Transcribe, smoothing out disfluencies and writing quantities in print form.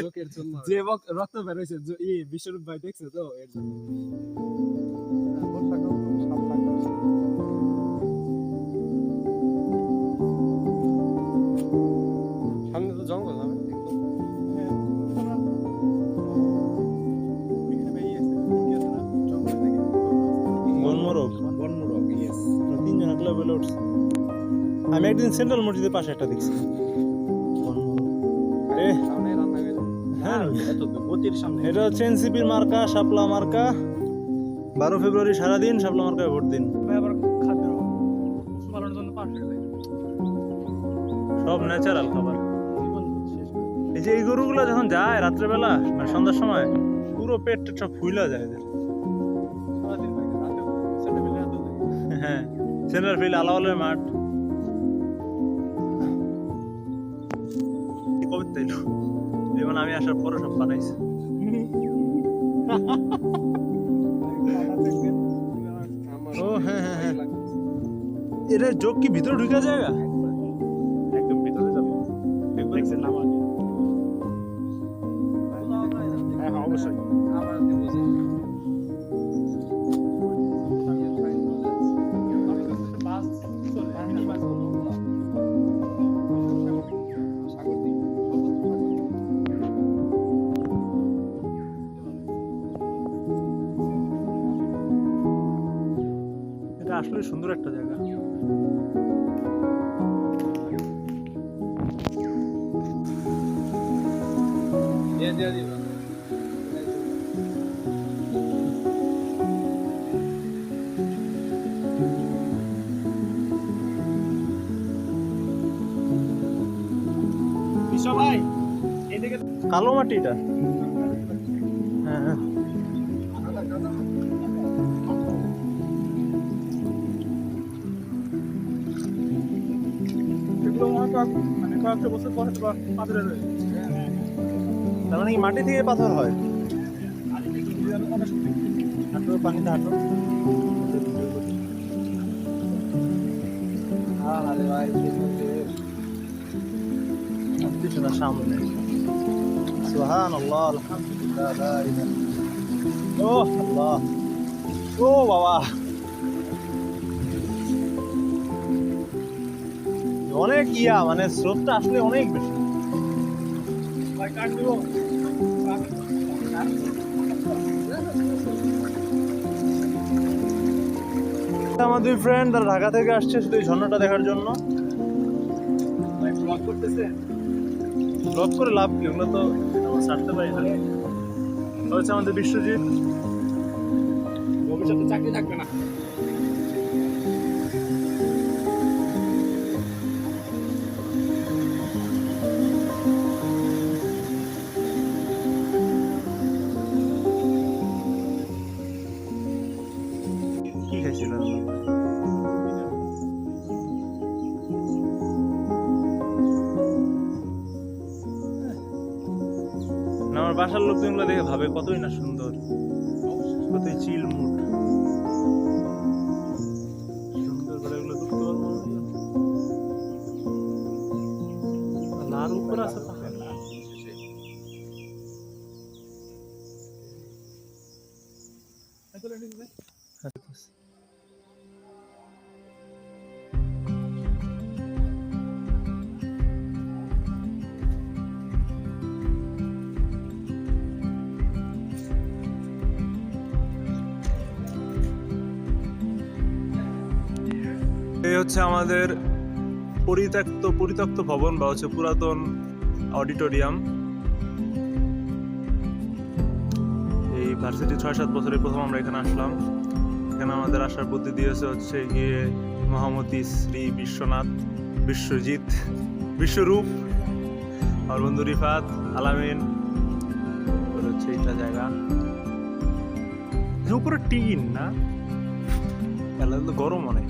লোকের জন্য যে রক্ত বের হয়েছে বিশ্বরূপ ভাই দেখছে তো এর জন্য সামনে তো জঙ্গল হবে আমি একদিন সেন্ট্রাল মসজিদের পাশে একটা দেখছি। এটা হচ্ছে এনসিপির মার্কা, শাপলা মার্কা। 12 ফেব্রুয়ারি সারাদিন শাপলা মার্কায় ভোট দিন। সব ন্যাচারাল খাবার। এই যে এই গরুগুলো যখন যায় রাত্রেবেলা মানে সন্ধ্যার সময় পুরো পেট সব ফুইলা যায় এদের। হ্যাঁ, সেন্ট্রাল ফিল্ড আলাওয়ালের মাঠ। কবে তাইলো যেমন আমি আসার পরে সব বানাইছি। ও হ্যাঁ হ্যাঁ হ্যাঁ, এটা যোগ কি ভিতরে ঢুকে জায়গা? একদম ভিতরে যাবে। দেখছেন নাম আগে? হ্যাঁ হ্যাঁ অবশ্যই। আবার দেবো যে আসলে সুন্দর একটা জায়গা। কালো মাটি এটা। হ্যাঁ মানে কয়েকটা বছর পরে পাথরের হয়ে তার মানে কি মাটি থেকে পাথর হয়? হাঁটো পানিতে হাঁটো। সামনে সুবহানাল্লাহ আলহামদুলিল্লাহ লা ইলাহা ও আল্লাহ ও বাবা অনেক মানে স্রোতটা আসলে অনেক বেশি। আমার দুই ফ্রেন্ড তারা ঢাকা থেকে আসছে শুধু এই ঝর্ণাটা দেখার জন্য। ব্লগ করে লাভ কি, ওগুলো তো আমরা ছাড়তে পারি না। হচ্ছে আমাদের বিশ্বজিৎ, ভবিষ্যতে চাকরি থাকবে না। কি খাইছিল আমার বাসার লোকজনগুলো দেখে ভাবে কতই না সুন্দর, কতই চিল মুড। সুন্দর করে এগুলো ঢুকতে পারবো লার উপর আছে এই হচ্ছে আমাদের পরিত্যক্ত ভবন বা হচ্ছে পুরাতন অডিটোরিয়াম। এই ভার্সিটি 6-7 বছরে প্রথম আমরা এখানে আসলাম। এখানে আমাদের আসার বুদ্ধি দিয়েছে হচ্ছে গিয়ে মহামতি শ্রী বিশ্বনাথ, বিশ্বজিৎ, বিশ্বরূপ, আমার বন্ধু রিফাত, আলামিন। হচ্ছে এইটা জায়গা উপরে টিন না, গরম অনেক।